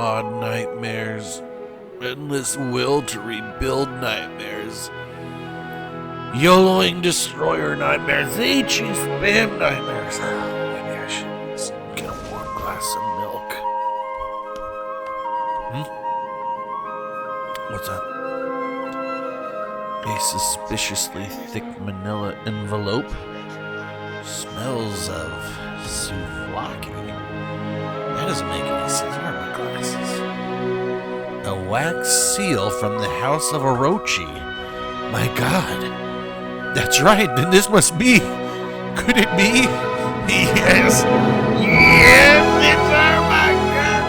odd nightmares, endless will to rebuild nightmares, YOLOing destroyer nightmares, HE spam nightmares. Maybe I should get a warm glass of milk. What's that? A suspiciously thick manila envelope. Smells of souvlaki. That doesn't make any sense. Where are my glasses? A wax seal from the House of Orochi. My God. That's right. Then this must be. Could it be? Yes. Yes, it's Ermahgerd.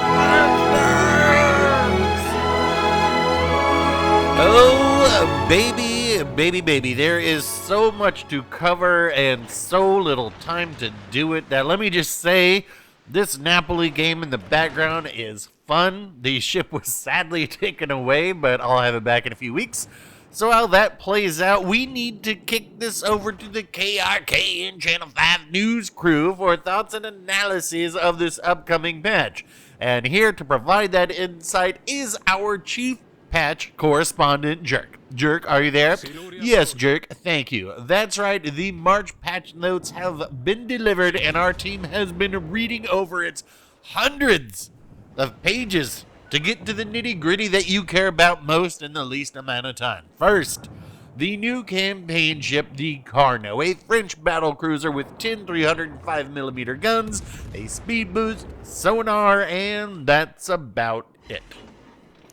Oh, baby. There is so much to cover and so little time to do it that let me just say, this Napoli game in the background is fun. The ship was sadly taken away, but I'll have it back in a few weeks. So how that plays out, we need to kick this over to the KRKN Channel 5 news crew for thoughts and analyses of this upcoming patch. And here to provide that insight is our chief patch correspondent, Jerk. Jerk, are you there? Yes, Jerk, thank you. That's right, the March patch notes have been delivered and our team has been reading over its hundreds of pages to get to the nitty-gritty that you care about most in the least amount of time. First, the new campaign ship, the Carno, a French battlecruiser with 10 305mm guns, a speed boost, sonar, and that's about it.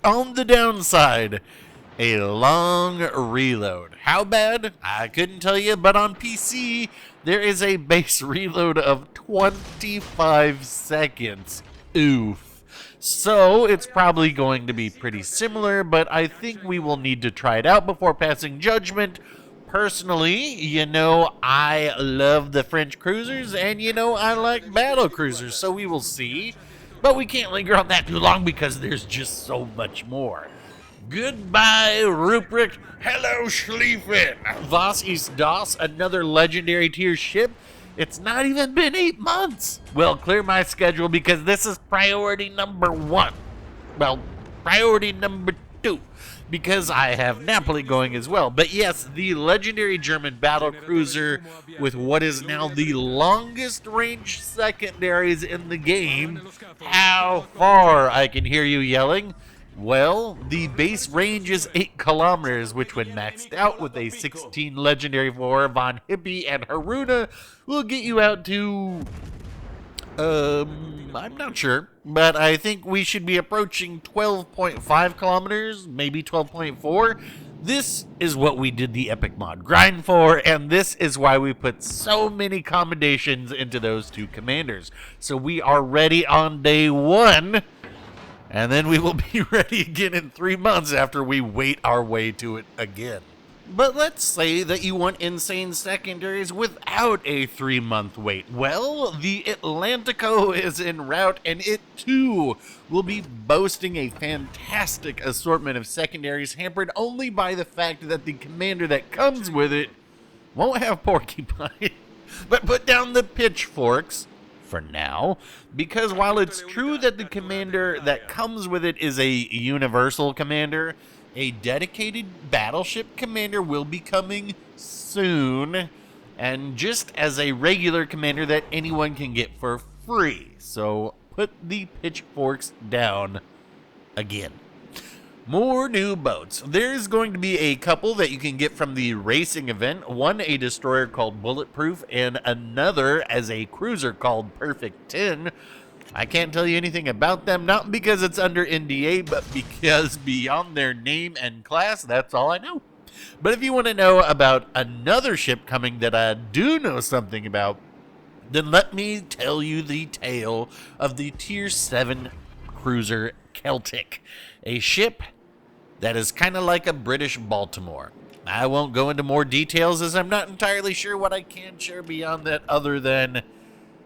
On the downside, a long reload. How bad? I couldn't tell you, but on PC, there is a base reload of 25 seconds. Oof. So, it's probably going to be pretty similar, but I think we will need to try it out before passing judgment. Personally, I love the French cruisers, and I like battle cruisers, so we will see. But we can't linger on that too long because there's just so much more. Goodbye, Ruprecht. Hello, Schlieffen. Was ist das? Another legendary tier ship? It's not even been 8 months. Well, clear my schedule because this is priority number 1. Well, priority number 2. Because I have Napoli going as well. But yes, the legendary German battle cruiser with what is now the longest range secondaries in the game. How far? I can hear you yelling. Well, the base range is 8 kilometers, which when maxed out with a 16 legendary for Von Hippie and Haruna, will get you out to, I'm not sure, but I think we should be approaching 12.5 kilometers, maybe 12.4. This is what we did the epic mod grind for, and this is why we put so many commendations into those two commanders. So we are ready on day 1. And then we will be ready again in 3 months after we wait our way to it again. But let's say that you want insane secondaries without a 3-month wait. Well, the Atlantico is en route, and it too will be boasting a fantastic assortment of secondaries hampered only by the fact that the commander that comes with it won't have porcupine. But put down the pitchforks for now, because while it's true that the commander that comes with it is a universal commander, a dedicated battleship commander will be coming soon, and just as a regular commander that anyone can get for free. So put the pitchforks down again. More new boats. There's going to be a couple that you can get from the racing event. One, a destroyer called Bulletproof, and another as a cruiser called Perfect 10. I can't tell you anything about them, not because it's under NDA, but because beyond their name and class, that's all I know. But if you want to know about another ship coming that I do know something about, then let me tell you the tale of the Tier 7 cruiser Celtic, a ship that is kind of like a British Baltimore. I won't go into more details as I'm not entirely sure what I can share beyond that other than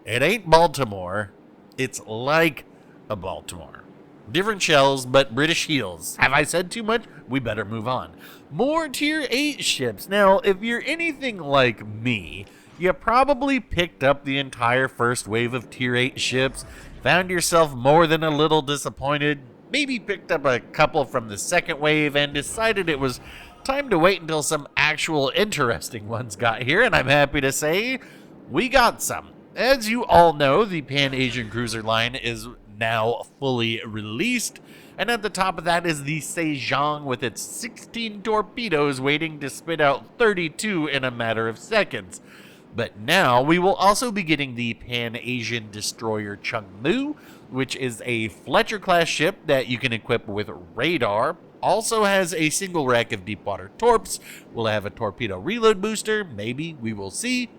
it ain't Baltimore, it's like a Baltimore. Different shells, but British heels. Have I said too much? We better move on. More Tier 8 ships. Now, if you're anything like me, you probably picked up the entire first wave of Tier 8 ships, found yourself more than a little disappointed, maybe picked up a couple from the second wave, and decided it was time to wait until some actual interesting ones got here, and I'm happy to say we got some. As you all know, the Pan-Asian cruiser line is now fully released, and at the top of that is the Sejong with its 16 torpedoes waiting to spit out 32 in a matter of seconds. But now we will also be getting the Pan-Asian destroyer Chungmu, which is a Fletcher-class ship that you can equip with radar. Also has a single rack of deepwater torps. Will have a torpedo reload booster, maybe, we will see.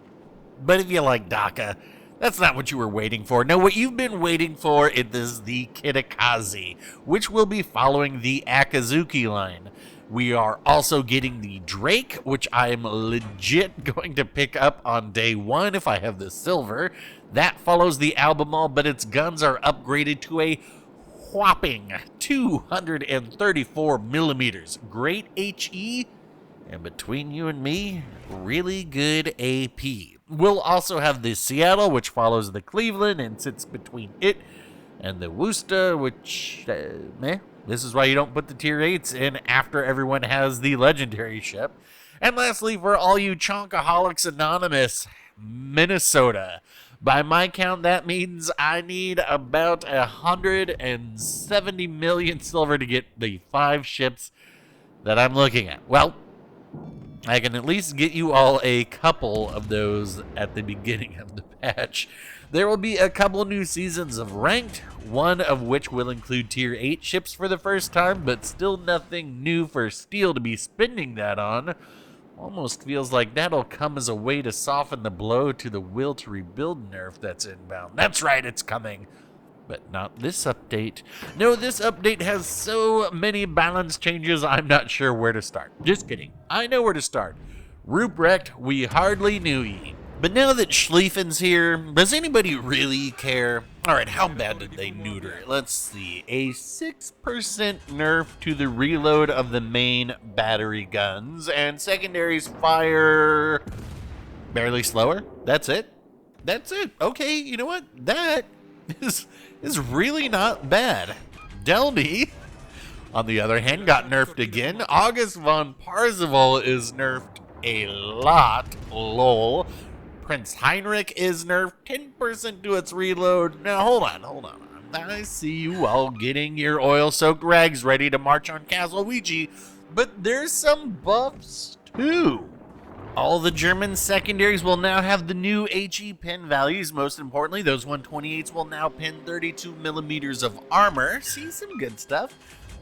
But if you like DACA, that's not what you were waiting for. No, what you've been waiting for is the Kitakaze, which will be following the Akazuki line. We are also getting the Drake, which I'm legit going to pick up on day one if I have the silver. That follows the Albemarle, but its guns are upgraded to a whopping 234 millimeters. Great HE, and between you and me, really good AP. We'll also have the Seattle, which follows the Cleveland and sits between it and the Worcester, which, this is why you don't put the tier 8s in after everyone has the legendary ship. And lastly, for all you Chonkaholics Anonymous, Minnesota. By my count, that means I need about 170 million silver to get the 5 ships that I'm looking at. Well, I can at least get you all a couple of those at the beginning of the patch. There will be a couple new seasons of Ranked, one of which will include tier 8 ships for the first time, but still nothing new for Steel to be spending that on. Almost feels like that'll come as a way to soften the blow to the will to rebuild nerf that's inbound. That's right, it's coming. But not this update. No, this update has so many balance changes, I'm not sure where to start. Just kidding. I know where to start. Ruprecht, we hardly knew ye. But now that Schlieffen's here, does anybody really care? Alright, how bad did they neuter it? Let's see. A 6% nerf to the reload of the main battery guns, and secondaries fire barely slower. That's it? That's it. Okay, you know what? That is really not bad. Delny, on the other hand, got nerfed again. August von Parzival is nerfed a lot. Lol. Prince Heinrich is nerfed 10% to its reload. Now, hold on. I see you all getting your oil-soaked rags ready to march on Castle Ouija, but there's some buffs, too. All the German secondaries will now have the new HE pin values. Most importantly, those 128s will now pin 32 millimeters of armor. See, some good stuff.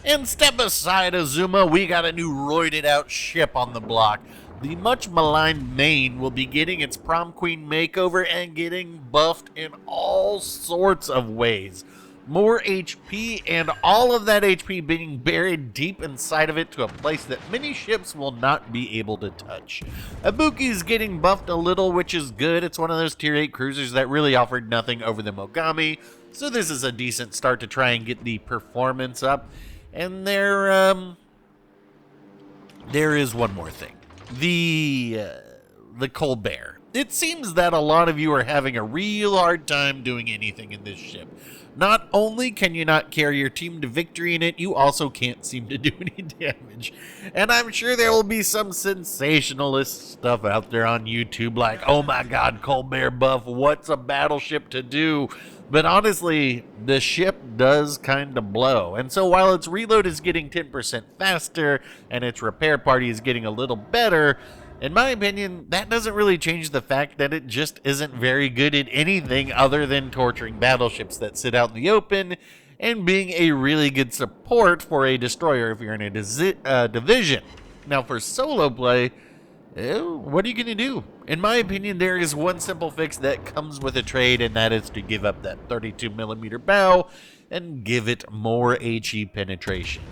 And step aside, Azuma, we got a new roided-out ship on the block. The much maligned Maine will be getting its prom queen makeover and getting buffed in all sorts of ways. More HP, and all of that HP being buried deep inside of it to a place that many ships will not be able to touch. Ibuki's getting buffed a little, which is good. It's one of those tier 8 cruisers that really offered nothing over the Mogami, so this is a decent start to try and get the performance up. And there is one more thing. The Colbert. It seems that a lot of you are having a real hard time doing anything in this ship. Not only can you not carry your team to victory in it, you also can't seem to do any damage. And I'm sure there will be some sensationalist stuff out there on YouTube like, oh my god, Colbert buff, what's a battleship to do? But honestly, the ship does kind of blow. And so while its reload is getting 10% faster and its repair party is getting a little better, in my opinion, that doesn't really change the fact that it just isn't very good at anything other than torturing battleships that sit out in the open and being a really good support for a destroyer if you're in a division. Now for solo play, what are you going to do? In my opinion, there is one simple fix that comes with a trade, and that is to give up that 32mm bow and give it more HE penetration.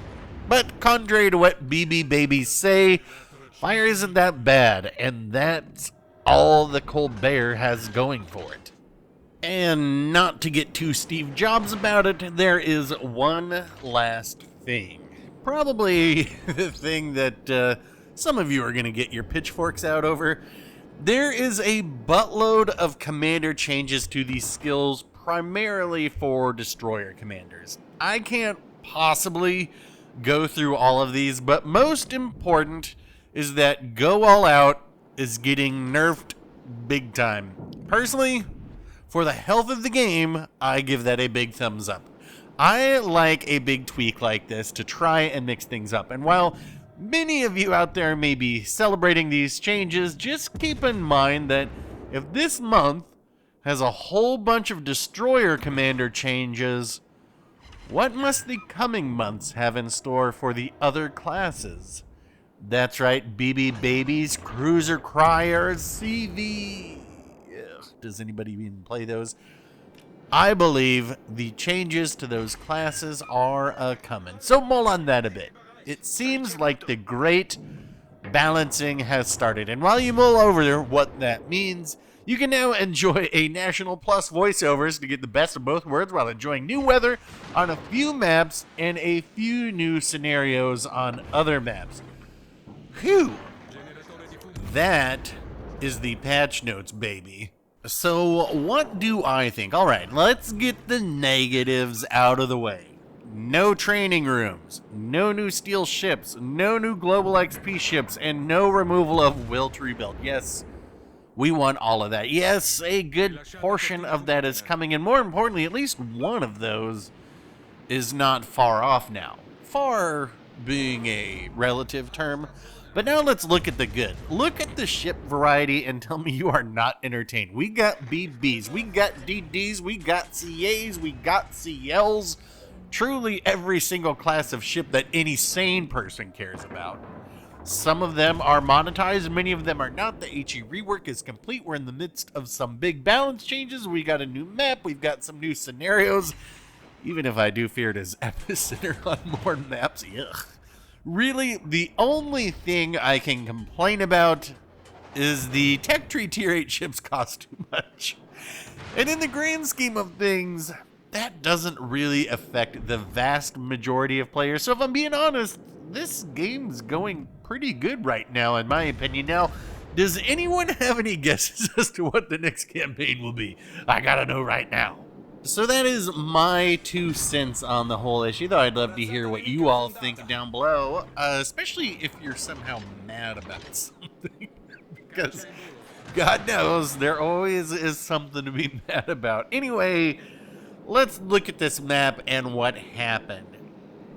But contrary to what BB babies say, fire isn't that bad, and that's all the Colbert has going for it. And not to get too Steve Jobs about it, there is one last thing. Probably the thing that some of you are going to get your pitchforks out over. There is a buttload of commander changes to the skills primarily for destroyer commanders. I can't possibly go through all of these, but most important is that Go All Out is getting nerfed big time. Personally, for the health of the game, I give that a big thumbs up. I like a big tweak like this to try and mix things up. And while many of you out there may be celebrating these changes, just keep in mind that if this month has a whole bunch of destroyer commander changes, what must the coming months have in store for the other classes? That's right, BB Babies, Cruiser Criers, CV. Ugh, does anybody even play those? I believe the changes to those classes are coming. So mull on that a bit. It seems like the great balancing has started. And while you mull over what that means, you can now enjoy a National Plus voiceovers to get the best of both worlds while enjoying new weather on a few maps and a few new scenarios on other maps. Phew! That is the patch notes, baby. So, what do I think? Alright, let's get the negatives out of the way. No training rooms, no new steel ships, no new global XP ships, and no removal of will to rebuild. Yes, we want all of that. Yes, a good portion of that is coming, and more importantly, at least one of those is not far off now. Far being a relative term. But now let's look at the good. Look at the ship variety and tell me you are not entertained. We got BBs, we got DDs, we got CAs, we got CLs. Truly every single class of ship that any sane person cares about. Some of them are monetized, many of them are not. The HE rework is complete. We're in the midst of some big balance changes. We got a new map, we've got some new scenarios. Even if I do fear it is epicenter on more maps, ugh. Really, the only thing I can complain about is the tech tree tier 8 ships cost too much. And in the grand scheme of things, that doesn't really affect the vast majority of players. So if I'm being honest, this game's going pretty good right now, in my opinion. Now, does anyone have any guesses as to what the next campaign will be? I gotta know right now. So that is my 2 cents on the whole issue, though I'd love to hear what you all think down below, especially if you're somehow mad about something, because God knows there always is something to be mad about. Anyway, let's look at this map and what happened.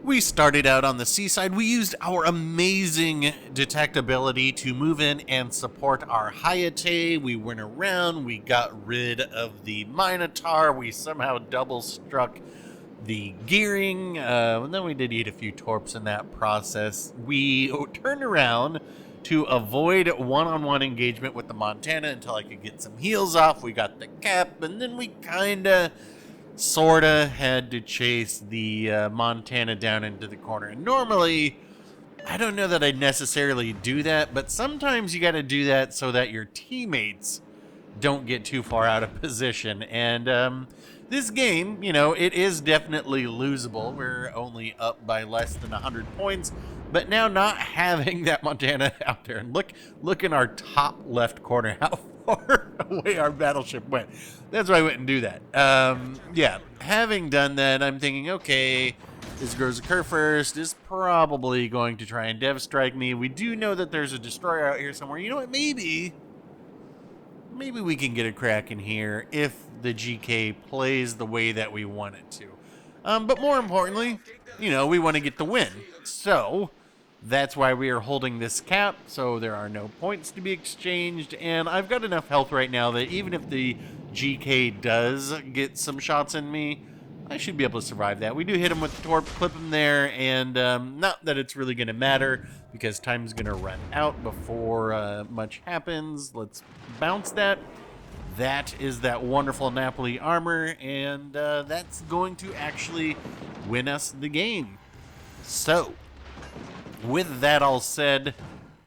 We started out on the seaside. We used our amazing detectability to move in and support our Hayate. We went around, we got rid of the Minotaur, we somehow double struck the gearing, and then we did eat a few torps in that process. We turned around to avoid one-on-one engagement with the Montana until I could get some heals off. We got the cap, and then we kinda sorta had to chase the Montana down into the corner. And normally, I don't know that I'd necessarily do that, but sometimes you gotta do that so that your teammates don't get too far out of position. And this game, you know, it is definitely losable. We're only up by less than 100 points, but now not having that Montana out there, and look in our top left corner how far away our battleship went. That's why I wouldn't do that. Yeah, having done that, I'm thinking, okay, this Grows Occur first is probably going to try and dev strike me. We do know that there's a destroyer out here somewhere. You know what, maybe we can get a crack in here if the GK plays the way that we want it to. But more importantly, you know, we want to get the win. So that's why we are holding this cap, so there are no points to be exchanged, and I've got enough health right now that even if the GK does get some shots in me, I should be able to survive that. We do hit him with the torp, clip him there, and not that it's really going to matter, because time's going to run out before much happens. Let's bounce that. That is that wonderful Napoli armor, and that's going to actually win us the game. So, with that all said,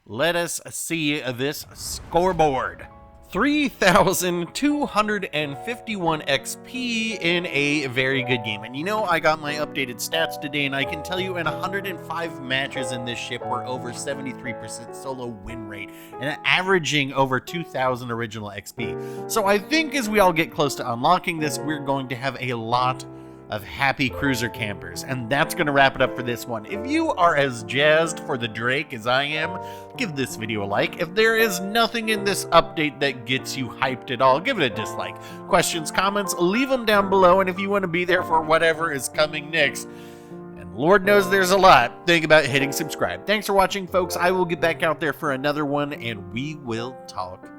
let us see this scoreboard. 3,251 XP in a very good game. And you know, I got my updated stats today, and I can tell you in 105 matches in this ship, we're over 73% solo win rate and averaging over 2,000 original XP. So I think as we all get close to unlocking this, we're going to have a lot of happy cruiser campers. And that's going to wrap it up for this one. If you are as jazzed for the Drake as I am, give this video a like. If there is nothing in this update that gets you hyped at all, give it a dislike. Questions, comments, leave them down below. And if you want to be there for whatever is coming next, and Lord knows there's a lot, think about hitting subscribe. Thanks for watching, folks. I will get back out there for another one, and we will talk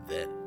then.